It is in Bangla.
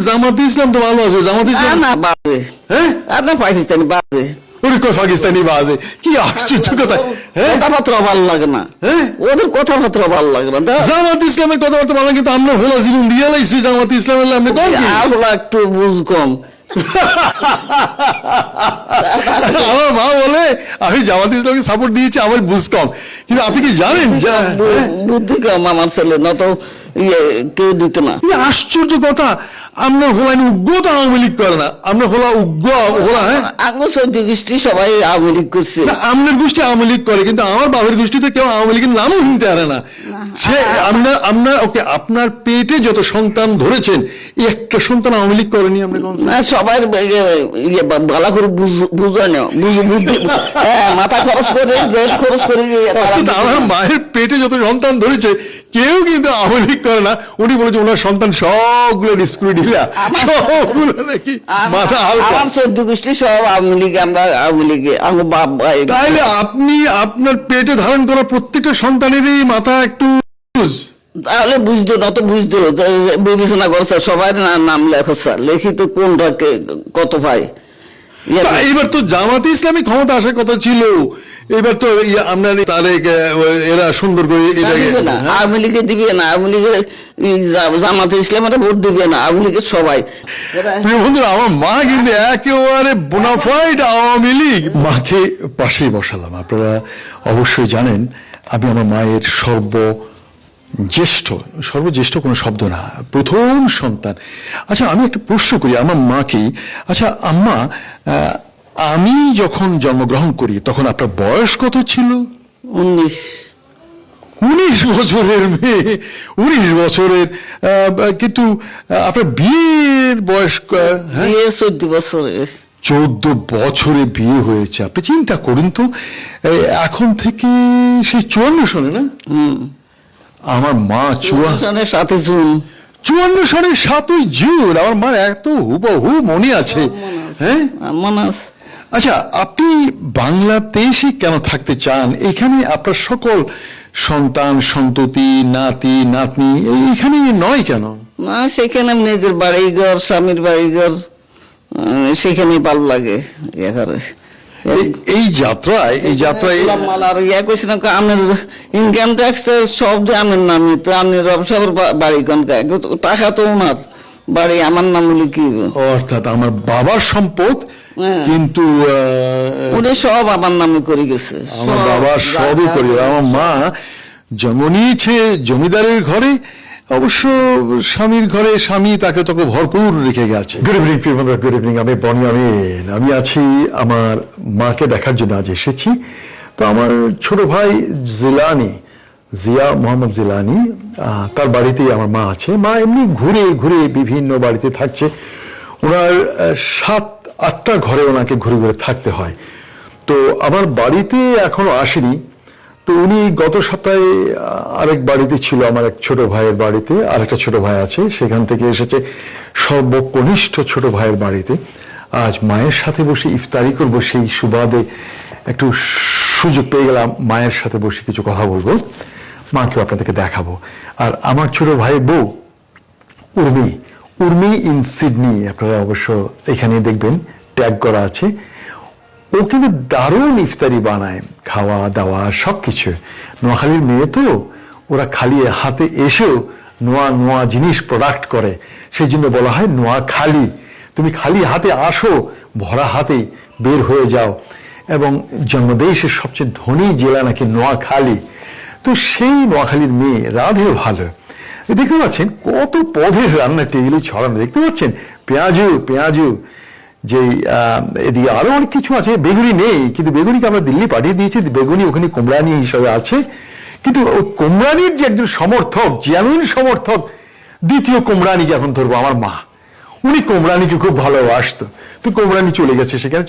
জামাতে ইসলাম তো ভালো আছে, জামাতে ইসলাম না বাজে, হ্যাঁ না পাকিস্তানি বাজে, ওরে পাকিস্তানি বাজে, কি আশ্চর্য কথা। হ্যাঁ কথাবার্তা ভালো লাগে না, হ্যাঁ ওদের কথাবার্তা ভালো লাগে না। জামাত ইসলামের কথাবার্তা ভালো, কিন্তু আমরা হোলা জীবন দিয়ে লাইছি জামাত ইসলামের নামে কোন কি? আমরা একটু বুঝ কম। আমার মা বলে আমি জামাত ইসলামকে সাপোর্ট দিয়েছি, আমার বুঝ কম, কিন্তু আপনি কি জানেন বুদ্ধি কম আমার ছেলে, নত কেউ দিত না। আশ্চর্য কথা, আমরা হোলাইন উগ্র তো আওয়ামী লীগ করে না, আমরা হোলা উগ্র হোলা। হ্যাঁ আগে সৌদি গোষ্ঠী সবাই আওয়ামী লীগ করছে, আমনের গোষ্ঠী আওয়ামী লীগ করে, কিন্তু আমার বাবার গোষ্ঠীতে কেউ আওয়ামী লীগের নামও শুনতে পারে না। সে আপনার ওকে আপনার পেটে যত সন্তান ধরেছেন একটা সন্তান আওয়ামী লীগ করেনি আপনি? না সবাই ভালো করে বুঝায় না, বুদ্ধি মাথা খরচ করে ব্রেড খরচ করে। আমার মায়ের পেটে যত সন্তান ধরেছে কেউ কিন্তু আওয়ামী লীগ করে না। উনি বলেছে ওনার সন্তান সবগুলো স্ক্রু ঢিলা, সবগুলো নাকি মাথা হালকা। আমার 14 গোষ্ঠী সব আওয়ামী লীগ, আমরা আওয়ামী লীগে আমার বাপ ভাই। তাইলে আপনি আপনার পেটে ধারণ করা প্রত্যেকটা সন্তানেরই মাথা একটু, তাহলে বুঝতো না তো বুঝতো, বিবেচনা করছে সবাই নাম লেখছে, লিখিত কোনটা কত ভাই। এবার তো জামাতে ইসলামী ক্ষমতা আসার কথা ছিল, এবার তো আমরা তাহলে এরা সুন্দর করে আওয়ামী লীগে দিবে না, আওয়ামী লীগে জামাতে ইসলামের ভোট দিবে না, আওয়ামী লীগের সবাই। বন্ধুরা আমার মা কিন্তু একেবারে বোনাফাইড আওয়ামী লীগ। মাকে পাশেই বসালাম। আপনারা অবশ্যই জানেন আমি আমার মায়ের সর্বজ্যেষ্ঠ কোনো শব্দ না, প্রথম সন্তান। আচ্ছা আমি একটা প্রশ্ন করি আমার মাকে, আচ্ছা আম্মা আমি যখন জন্মগ্রহণ করি তখন আপনার বয়স কত ছিল? 19 বছরের মেয়ে, 19 বছরের, কিন্তু আপনার বিয়ের বয়স 14 বছরের। 14 বছরে বিয়ে হয়েছে। আপনি চিন্তা করুন তো, এখন থেকে সেই 54 সনে না? আমার মা 54 সালের 7 জুন, 54 সালের 7 জুন আমার মা এত হুবহু মনে আছে। হ্যাঁ মনে আছে। আচ্ছা আপনি বাংলাদেশে কেন থাকতে চান? এখানে আপনার সকল সন্তান সন্ততি নাতি নাতনি এইখানে নয় কেন? না সেখানে নিজের বাড়িঘর, স্বামীর বাড়িঘর, সেখানে ভালো লাগে। এই যাত্রায় আপনার ইনকাম ট্যাক্স সব যে আপনার নামে, তো আপনি রবসাগর বাড়ি কোনটা, টাকা তো ওনার বাড়ি, আমার নাম হলে কি? অর্থাৎ আমার বাবার সম্পদ, কিন্তু উনি সব আমার নামে করে গেছে। আমার বাবা সবই করে। আমার মা জন্ম নিয়েছে জমিদারের ঘরে, অবশ্য স্বামীর ঘরে স্বামী তাকে তোকে ভরপুর রেখে গেছে। গুড ইভিনিং প্রিয় বন্ধুরা, গুড ইভিনিং। আমি বনি আমিন, আমি আছি আমার মাকে দেখার জন্য আজ এসেছি। তো আমার ছোট ভাই জিয়া মোহাম্মদ জিলানি, তার বাড়িতেই আমার মা আছে। মা এমনি ঘুরে ঘুরে বিভিন্ন বাড়িতে থাকছে, ওনার 7-8টা ঘরে ওনাকে ঘুরে ঘুরে থাকতে হয়। তো আমার বাড়িতে এখনো আসেনি। তো উনি গত সপ্তাহে আরেক বাড়িতে ছিল, আমার এক ছোট ভাইয়ের বাড়িতে, আরেকটা ছোট ভাই আছে, সেখান থেকে এসেছে সর্বকনিষ্ঠ ছোট ভাইয়ের বাড়িতে। আজ মায়ের সাথে বসে ইফতারি করবো, সেই সুবাদে একটু সুযোগ পেয়ে গেলাম মায়ের সাথে বসে কিছু কথা বলবো, মাকেও আপনাদেরকে দেখাবো। আর আমার ছোট ভাই বউ উর্মি ইন সিডনি, আপনারা অবশ্য এখানে দেখবেন ট্যাগ করা আছে। ও কিন্তু দারুণ ইফতারি বানায়, খাওয়া দাওয়া সবকিছু। নোয়াখালীর মেয়ে তো, ওরা খালি হাতে এসেও নোয়া জিনিস প্রোডাক্ট করে, সেই জন্য বলা হয় নোয়াখালী। তুমি খালি হাতে আসো, ভরা হাতে বের হয়ে যাও। এবং জন্মদেশের সবচেয়ে ধনী জেলা নাকি নোয়াখালী। তো সেই নোয়াখালীর মেয়ে রাধে ভালো। দেখতে পাচ্ছেন কত পদের রান্না টেবিলে ছড়ানো, দেখতে পাচ্ছেন পেঁয়াজু, যে এদিকে আরো অনেক কিছু আছে। বেগুনি নেই, কিন্তু বেগুনিকে আমরা দিল্লি পাঠিয়ে দিয়েছি, বেগুনি ওখানে কোমরানি হিসাবে আছে। কিন্তু ওই কোমরানির যে একজন সমর্থক, জেনুইন সমর্থক, দ্বিতীয় কোমরানিকে এখন ধরবো আমার মা। উনি কোমরানিকে খুব ভালোবাসতো, তো কোমরানি চলে গেছে সেখানে।